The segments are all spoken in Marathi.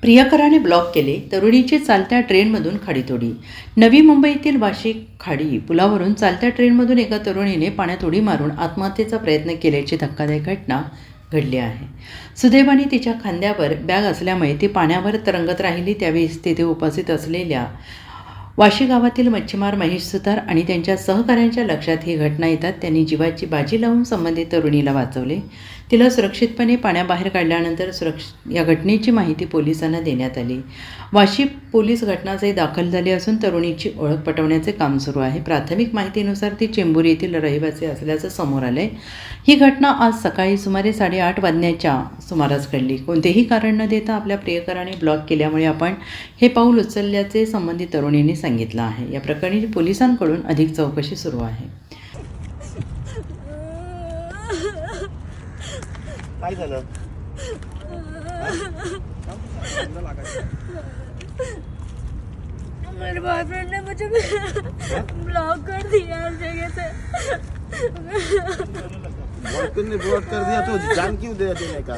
प्रियकराने ब्लॉक केले, तरुणीची चालत्या ट्रेनमधून खाडीतोडी. नवी मुंबईतील वाशी खाडी पुलावरून चालत्या ट्रेनमधून एका तरुणीने पाण्यात उडी मारून आत्महत्येचा प्रयत्न केल्याची धक्कादायक घटना घडली आहे. सुदैवाने तिच्या खांद्यावर बॅग असल्यामुळे ती पाण्यावर तरंगत राहिली. त्यावेळी तिथे उपस्थित असलेल्या वाशी गावातील मच्छीमार महेश सुतार आणि त्यांच्या सहकाऱ्यांच्या लक्षात ही घटना येतात त्यांनी जीवाची बाजी लावून संबंधित तरुणीला वाचवले. तिला सुरक्षितपणे पाण्याबाहेर काढल्यानंतर या घटनेची माहिती पोलिसांना देण्यात आली. वाशी पोलीस घटनास्थळी दाखल झाले असून तरुणीची ओळख पटवण्याचे काम सुरू आहे. प्राथमिक माहितीनुसार ती चेंबूर येथील रहिवासी असल्याचं समोर आलंय. ही घटना आज सकाळी सुमारे 8:30 वाजण्याच्या सुमारास घडली. कोणतेही कारण न देता आपल्या प्रियकराने ब्लॉक केल्यामुळे आपण हे पाऊल उचलल्याचे संबंधित तरुणीने सांगितलं आहे. या प्रकरणी पोलिसांकडून अधिक चौकशी सुरू आहे. काय झालं? मेरे बॉयफ्रेंड ने मुझे ब्लॉक कर दिया हर जगह से। बॉयफ्रेंड ने ब्लॉक कर दिया तो जान क्यों दिया देने का?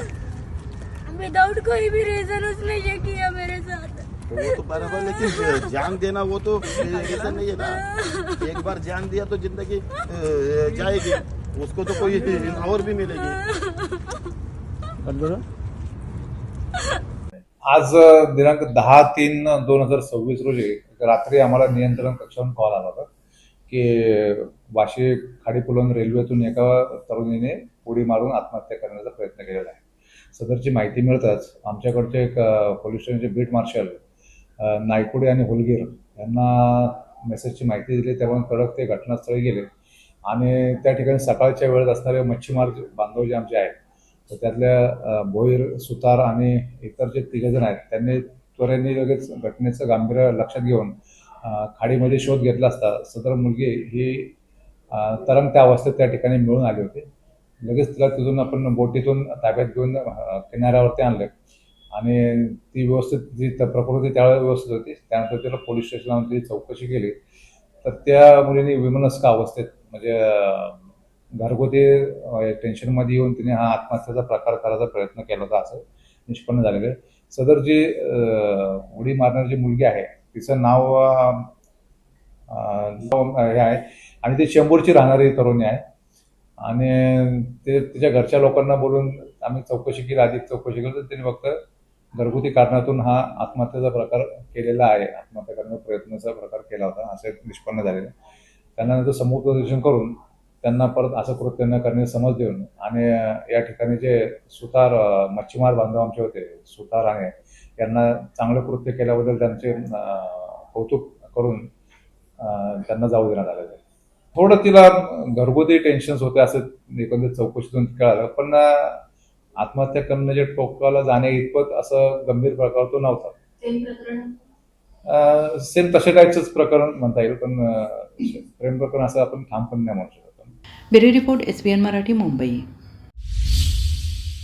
विदाउट कोई भी रीजन उसने ये किया मेरे साथ। तो वो तो बराबर, लेकिन जान देना वो तो रीजन नहीं है ना। एक बार जान दिया तो जिंदगी जाएगी, उसको तो कोई और भी मिलेगी। आज दिनांक 10/3/2026 रोजी रात्री आम्हाला नियंत्रण कक्षावरून कॉल आला होता की वाशी खाडी पुलावरून रेल्वेतून एका तरुणीने उडी मारून आत्महत्या करण्याचा प्रयत्न केलेला आहे. सदरची माहिती मिळताच आमच्याकडचे एक पोलीस स्टेशनचे बीट मार्शल नायकुडे आणि होलगीर यांना मेसेजची माहिती दिली. त्यामुळे कडक ते घटनास्थळी गेले आणि त्या ठिकाणी सकाळच्या वेळेत असणारे मच्छीमार बांधव जे आमचे आहेत तर त्यातल्या भोईर, सुतार आणि इतर जे 3 जण आहेत त्यांनी त्वरेने लगेच घटनेचं गांभीर्य लक्षात घेऊन खाडीमध्ये शोध घेतला असता सदर मुलगी ही तरंगत्या अवस्थेत त्या ठिकाणी मिळून आली होती. लगेच तिला तिथून आपण बोटीतून ताब्यात घेऊन किनाऱ्यावरती आणलं आणि ती व्यवस्थित जी प्रकृती त्यावेळेस व्यवस्थित होती. त्यानंतर तिला पोलीस स्टेशनला आणून तिची चौकशी केली तर त्या मुलीने विमनस्क अवस्थेत म्हणजे घरगुती टेन्शनमध्ये येऊन तिने हा आत्महत्येचा प्रकार करायचा प्रयत्न केला होता असं निष्पन्न झालेलं आहे. सदर जी उडी मारणारी जी मुलगी आहे तिचं नाव हे आहे आणि ती चेंबूरची राहणारी तरुणी आहे आणि ते तिच्या घरच्या लोकांना बोलून आम्ही चौकशी केली, अधिक चौकशी केली तर तिने फक्त घरगुती कारणातून हा आत्महत्येचा प्रकार केलेला आहे, आत्महत्या करण्याचा प्रयत्नाचा प्रकार केला होता असे निष्पन्न झालेलं आहे. त्यांना नंतर समुपदेशन करून त्यांना परत असं कृत्य न करण्याची समज देऊन आणि या ठिकाणी जे सुतार मच्छीमार बांधव आमचे होते सुतार आणि यांना चांगलं कृत्य केल्याबद्दल त्यांचे कौतुक करून त्यांना जाऊ देण्यात आलेलं आहे. थोडं तिला घरगुती टेन्शन्स होते असं एकंदरीत चौकशीतून कळालं, पण आत्महत्या करणं जे टोकाला जाणे इतपत असं गंभीर प्रकार तो नव्हता. सेम तशा टाईपचंच प्रकरण म्हणता येईल, पण प्रेम प्रकरण असं आपण ठामपणे नाही म्हणू शकत. Bureau report SBN Marathi, Mumbai.